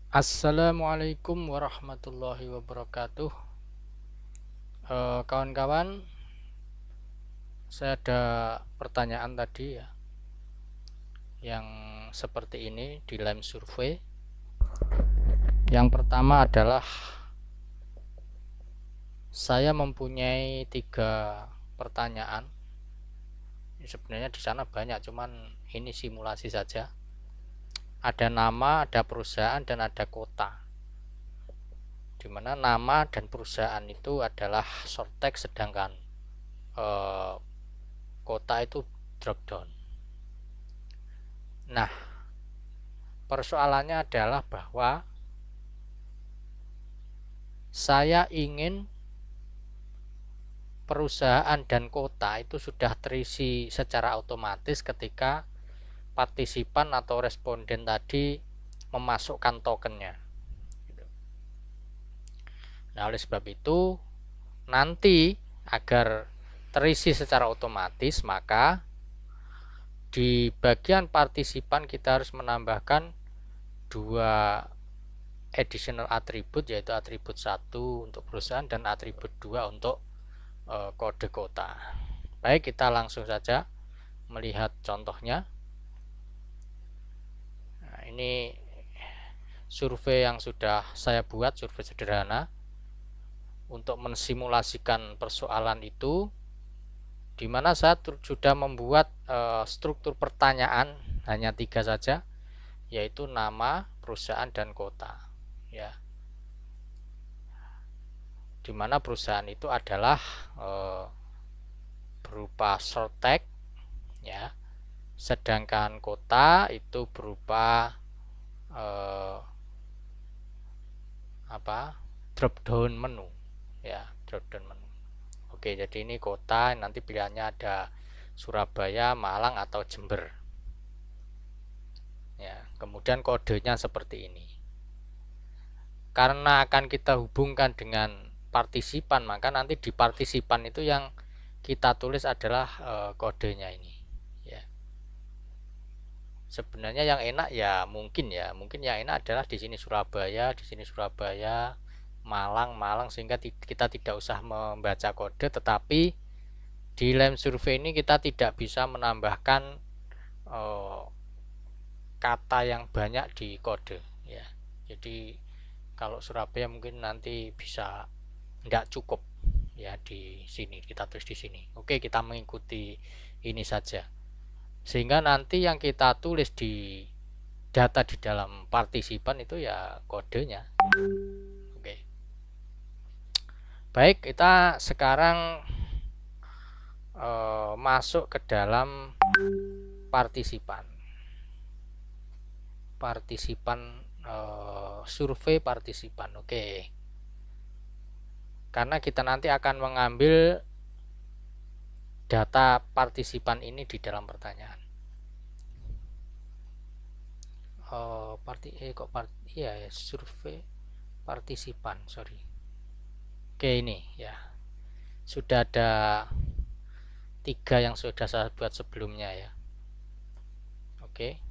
Assalamualaikum warahmatullahi wabarakatuh. Kawan-kawan, saya ada pertanyaan tadi ya, yang seperti ini di Lime Survey. Yang pertama adalah saya mempunyai 3 pertanyaan. Sebenarnya di sana banyak, cuman ini simulasi saja. Ada nama, ada perusahaan, dan ada kota. Dimana nama dan perusahaan itu adalah short text, sedangkan kota itu drop down. Nah, persoalannya adalah bahwa saya ingin perusahaan dan kota itu sudah terisi secara otomatis ketika partisipan atau responden tadi memasukkan tokennya. Nah, oleh sebab itu nanti agar terisi secara otomatis, maka di bagian partisipan kita harus menambahkan 2 additional atribut, yaitu atribut 1 untuk perusahaan dan atribut 2 untuk kode kota. Baik, kita langsung saja melihat contohnya. Nah, ini survei yang sudah saya buat, survei sederhana untuk mensimulasikan persoalan itu, di mana saya sudah membuat struktur pertanyaan hanya 3 saja, yaitu nama, perusahaan, dan kota. Ya, di mana perusahaan itu adalah berupa short tag, ya, sedangkan kota itu berupa drop down menu, ya, drop down menu. Oke, jadi ini kota, nanti pilihannya ada Surabaya, Malang, atau Jember. Ya, kemudian kodenya seperti ini. Karena akan kita hubungkan dengan partisipan, maka nanti di partisipan itu yang kita tulis adalah kodenya ini. Ya. Sebenarnya yang enak ya mungkin yang enak adalah di sini Surabaya, di sini Surabaya, Malang, sehingga kita tidak usah membaca kode. Tetapi di Lime Survey ini kita tidak bisa menambahkan kata yang banyak di kode, ya. Jadi kalau Surabaya mungkin nanti bisa nggak cukup, ya, di sini kita tulis di sini. Oke, kita mengikuti ini saja, sehingga nanti yang kita tulis di data di dalam partisipan itu ya kodenya. Oke, baik, kita sekarang masuk ke dalam partisipan survei partisipan. Oke, karena kita nanti akan mengambil data partisipan ini di dalam pertanyaan. Survei partisipan, sorry. Oke, ini ya sudah ada 3 yang sudah saya buat sebelumnya, ya. Oke,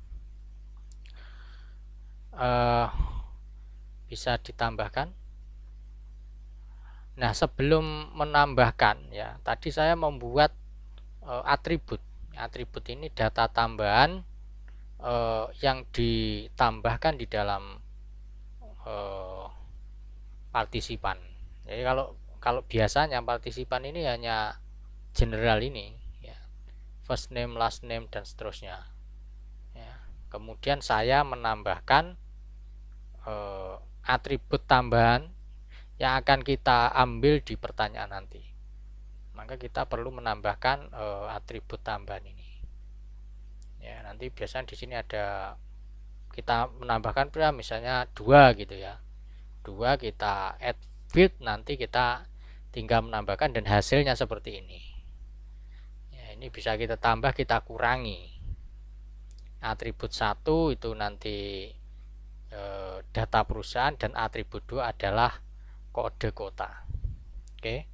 bisa ditambahkan. Nah, sebelum menambahkan, ya, tadi saya membuat atribut. Atribut ini data tambahan yang ditambahkan di dalam partisipan. Jadi kalau biasanya partisipan ini hanya general ini, ya, first name, last name, dan seterusnya, ya. Kemudian saya menambahkan atribut tambahan yang akan kita ambil di pertanyaan nanti. Maka kita perlu menambahkan atribut tambahan ini, ya. Nanti biasanya di sini ada, kita menambahkan misalnya 2 gitu, ya. 2 kita add field, nanti kita tinggal menambahkan dan hasilnya seperti ini. Ya, ini bisa kita tambah, kita kurangi. Atribut 1 itu nanti data perusahaan, dan atribut 2 adalah kode kota. Oke,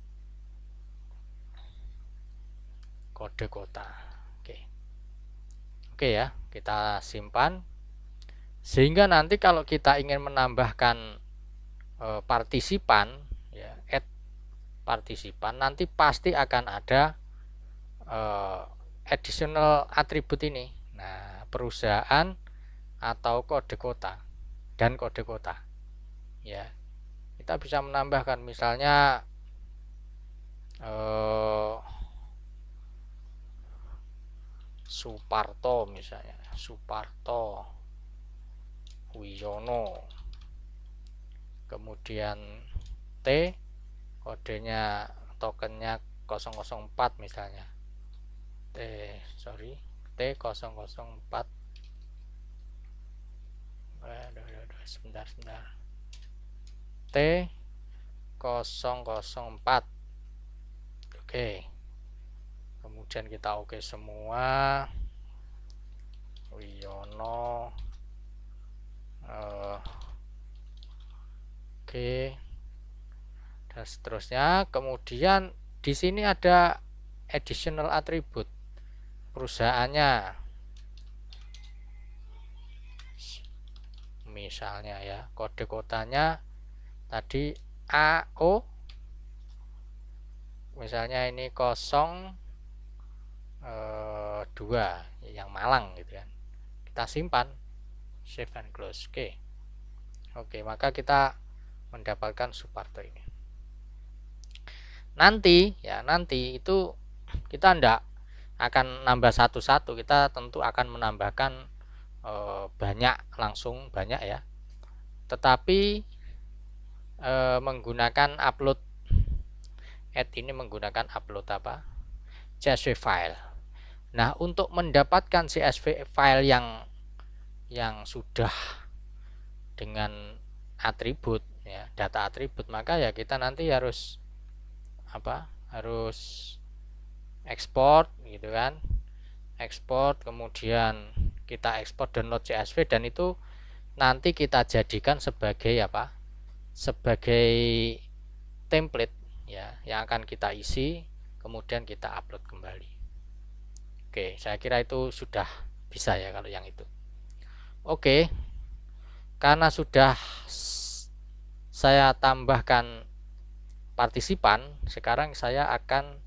kode kota. Oke, ya, kita simpan. Sehingga nanti kalau kita ingin menambahkan partisipan, ya, add partisipan, nanti pasti akan ada additional atribut ini. Nah, perusahaan atau kode kota dan kode kota. Ya, kita bisa menambahkan misalnya Suparto misalnya, Suparto Wiono, kemudian T, kodenya tokennya 004 misalnya, T004, sebentar, T004. Oke, kemudian kita oke semua, Wiono, oke, dan seterusnya. Kemudian di sini ada additional attribute perusahaannya, misalnya ya, kode kotanya tadi AO, misalnya ini 02 yang Malang gitu kan. Kita simpan, save and close. Oke, maka kita mendapatkan Suparto ini. Nanti itu kita ndak akan nambah satu-satu, kita tentu akan menambahkan banyak, langsung banyak ya, tetapi menggunakan upload add ini, menggunakan upload CSV file. Nah, untuk mendapatkan CSV file yang sudah dengan atribut ya, data atribut, maka ya kita nanti harus harus ekspor gitu kan, ekspor, kemudian kita ekspor download CSV, dan itu nanti kita jadikan sebagai sebagai template ya, yang akan kita isi, kemudian kita upload kembali. Oke, saya kira itu sudah bisa ya kalau yang itu. Oke, karena sudah saya tambahkan partisipan, sekarang saya akan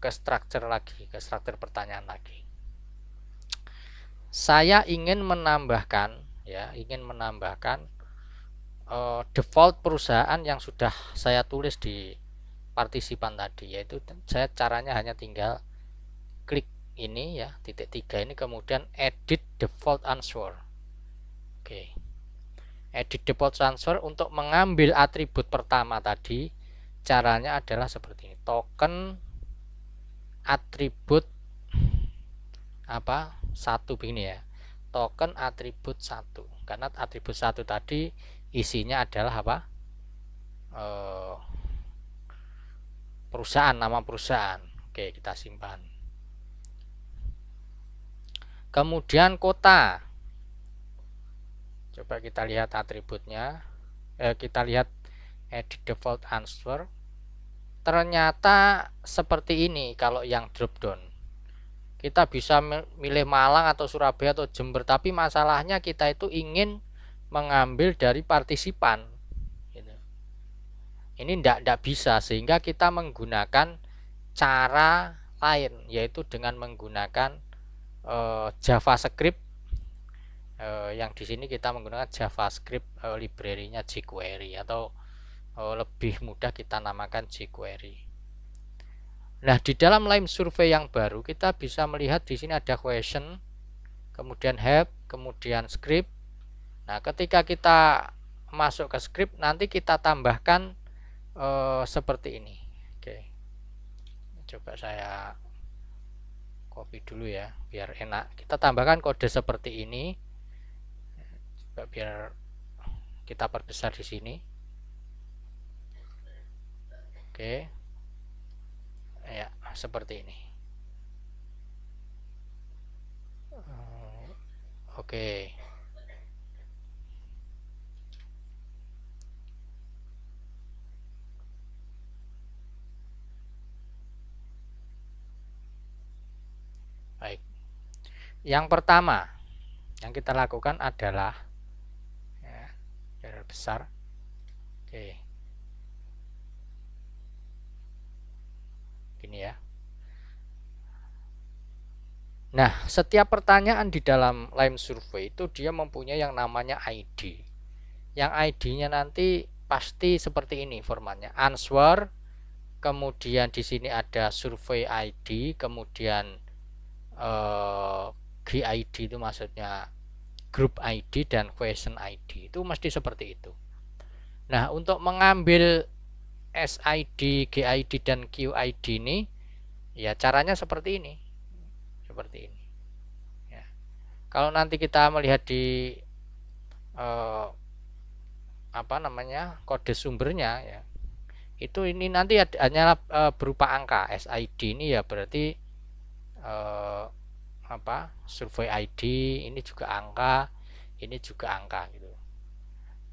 ke structure lagi, ke structure pertanyaan lagi. Saya ingin menambahkan default perusahaan yang sudah saya tulis di partisipan tadi, yaitu saya caranya hanya tinggal klik ini ya, titik 3 ini, kemudian edit default answer. Oke, edit default answer. Untuk mengambil atribut pertama tadi, caranya adalah seperti ini, token atribut satu begini ya, token atribut 1, karena atribut 1 tadi isinya adalah perusahaan, nama perusahaan. Oke, kita simpan. Kemudian kota, coba kita lihat atributnya, kita lihat edit default answer. Ternyata seperti ini kalau yang drop down. Kita bisa milih Malang atau Surabaya atau Jember, tapi masalahnya kita itu ingin mengambil dari partisipan gitu. Ini tidak bisa, sehingga kita menggunakan cara lain, yaitu dengan menggunakan JavaScript, yang di sini kita menggunakan JavaScript library-nya jQuery, atau lebih mudah kita namakan jQuery. Nah, di dalam line survei yang baru kita bisa melihat di sini ada question, kemudian help, kemudian script. Nah, ketika kita masuk ke script, nanti kita tambahkan seperti ini. Oke, coba saya copy dulu ya biar enak. Kita tambahkan kode seperti ini, coba biar kita perbesar di sini. Oke ya, seperti ini. Oke, baik. Yang pertama, Yang kita lakukan adalah ya, biar besar. Oke, gini ya. Nah, setiap pertanyaan di dalam Lime Survey itu dia mempunyai yang namanya ID. Yang ID-nya nanti pasti seperti ini formatnya. Answer, kemudian di sini ada survey ID, kemudian GID itu maksudnya group ID dan question ID. Itu mesti seperti itu. Nah, untuk mengambil SID, GID dan QID ini ya caranya seperti ini. Seperti ini. Ya. Kalau nanti kita melihat di apa namanya kode sumbernya ya, itu ini nanti hanya berupa angka. SID ini ya berarti apa survei ID, ini juga angka, ini juga angka gitu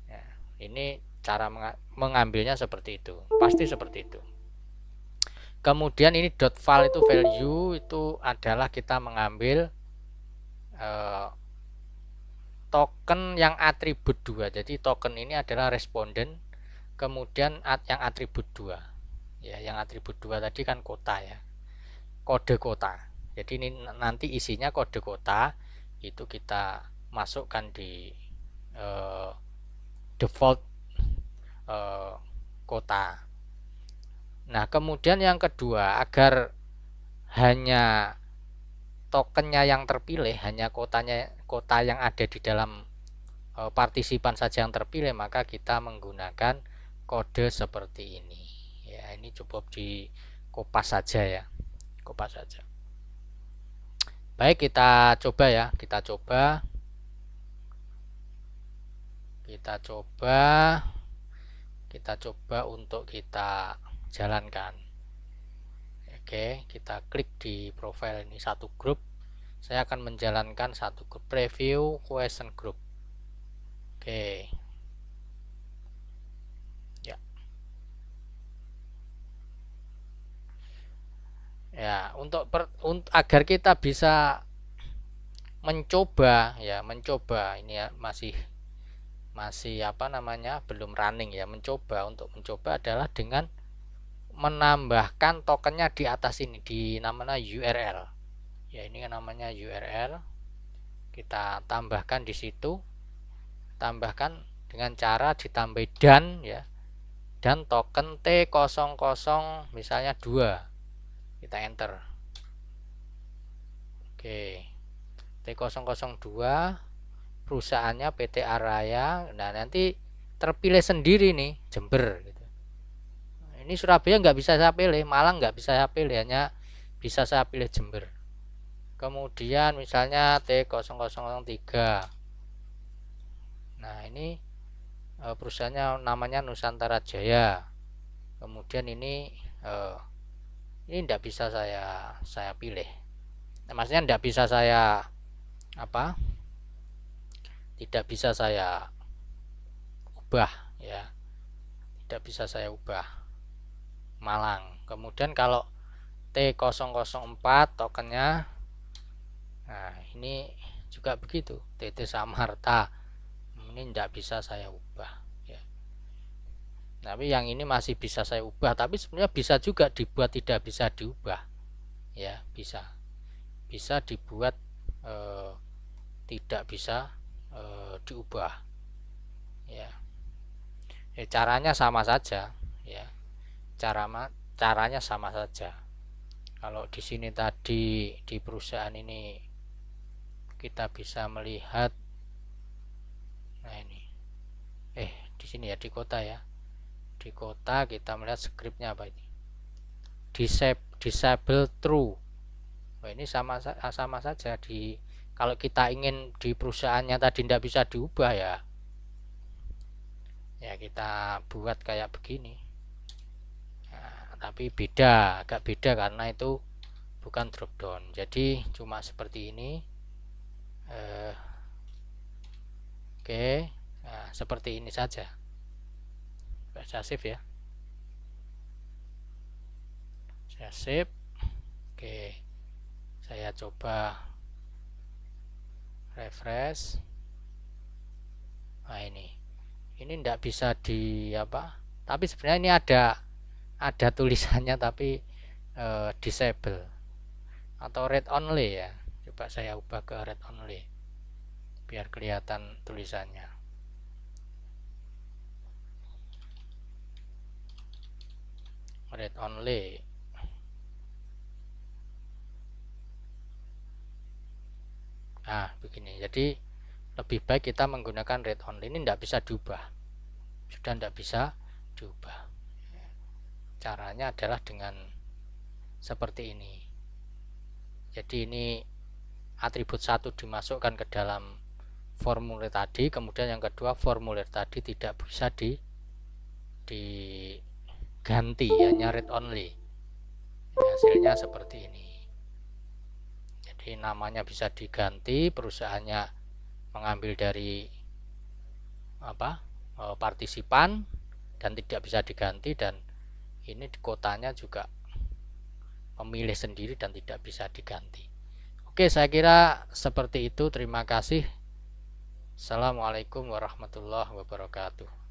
ya. Ini cara mengambilnya seperti itu, pasti seperti itu. Kemudian ini dot file itu value itu adalah kita mengambil token yang atribut 2. Jadi token ini adalah responden, kemudian yang atribut 2. Ya, yang atribut 2 tadi kan kota ya. Kode kota. Jadi ini nanti isinya kode kota itu kita masukkan di default kota. Nah, kemudian yang kedua, agar hanya tokennya yang terpilih, hanya kota yang ada di dalam partisipan saja yang terpilih, maka kita menggunakan kode seperti ini. Ya, ini cukup di kopas saja ya. Kopas saja. Baik, kita coba ya, kita coba untuk kita jalankan. Oke, kita klik di profile ini satu grup. Saya akan menjalankan satu grup preview question group. Oke. Ya. Ya, agar kita bisa mencoba ini ya, masih apa namanya belum running ya. Untuk mencoba adalah dengan menambahkan tokennya di atas ini, di namanya URL ya. Ini kan namanya URL, kita tambahkan di situ, tambahkan dengan cara ditambah dan ya, dan token T00 misalnya 2, kita enter. Oke, T002 perusahaannya PT Araya. Nah, nanti terpilih sendiri nih Jember gitu. Ini Surabaya nggak bisa saya pilih, Malang nggak bisa saya pilih, hanya bisa saya pilih Jember. Kemudian misalnya T0003. Nah, ini perusahaannya namanya Nusantara Jaya. Kemudian ini tidak bisa saya pilih. Nah, maksudnya tidak bisa saya tidak bisa saya ubah ya, tidak bisa saya ubah Malang. Kemudian kalau T004 tokennya, nah ini juga begitu, TT Samarta, ini tidak bisa saya ubah ya. Tapi yang ini masih bisa saya ubah, tapi sebenarnya bisa juga dibuat tidak bisa diubah ya, bisa dibuat tidak bisa diubah ya. Caranya sama saja ya, caranya sama saja. Kalau di sini tadi di perusahaan ini kita bisa melihat, nah ini di sini ya, di kota ya, di kota kita melihat skripnya apa ini, disable true. Nah, ini sama saja. Kalau kita ingin di perusahaannya tadi tidak bisa diubah ya kita buat kayak begini. Nah, tapi agak beda karena itu bukan drop down, jadi cuma seperti ini. Oke, nah, seperti ini saja. Saya save ya, saya save. Oke, saya coba refresh. Nah ini tidak bisa di apa, tapi sebenarnya ini ada tulisannya tapi disable atau read only ya. Coba saya ubah ke read only biar kelihatan tulisannya. Read only. Nah begini, jadi lebih baik kita menggunakan read only. Ini tidak bisa diubah, sudah tidak bisa diubah. Caranya adalah dengan seperti ini. Jadi ini atribut 1 dimasukkan ke dalam formulir tadi, kemudian yang kedua formulir tadi tidak bisa diganti, hanya read only. Hasilnya seperti ini. Jadi namanya bisa diganti, perusahaannya mengambil dari partisipan dan tidak bisa diganti, dan ini kotanya juga memilih sendiri dan tidak bisa diganti. Oke, saya kira seperti itu. Terima kasih. Assalamualaikum warahmatullahi wabarakatuh.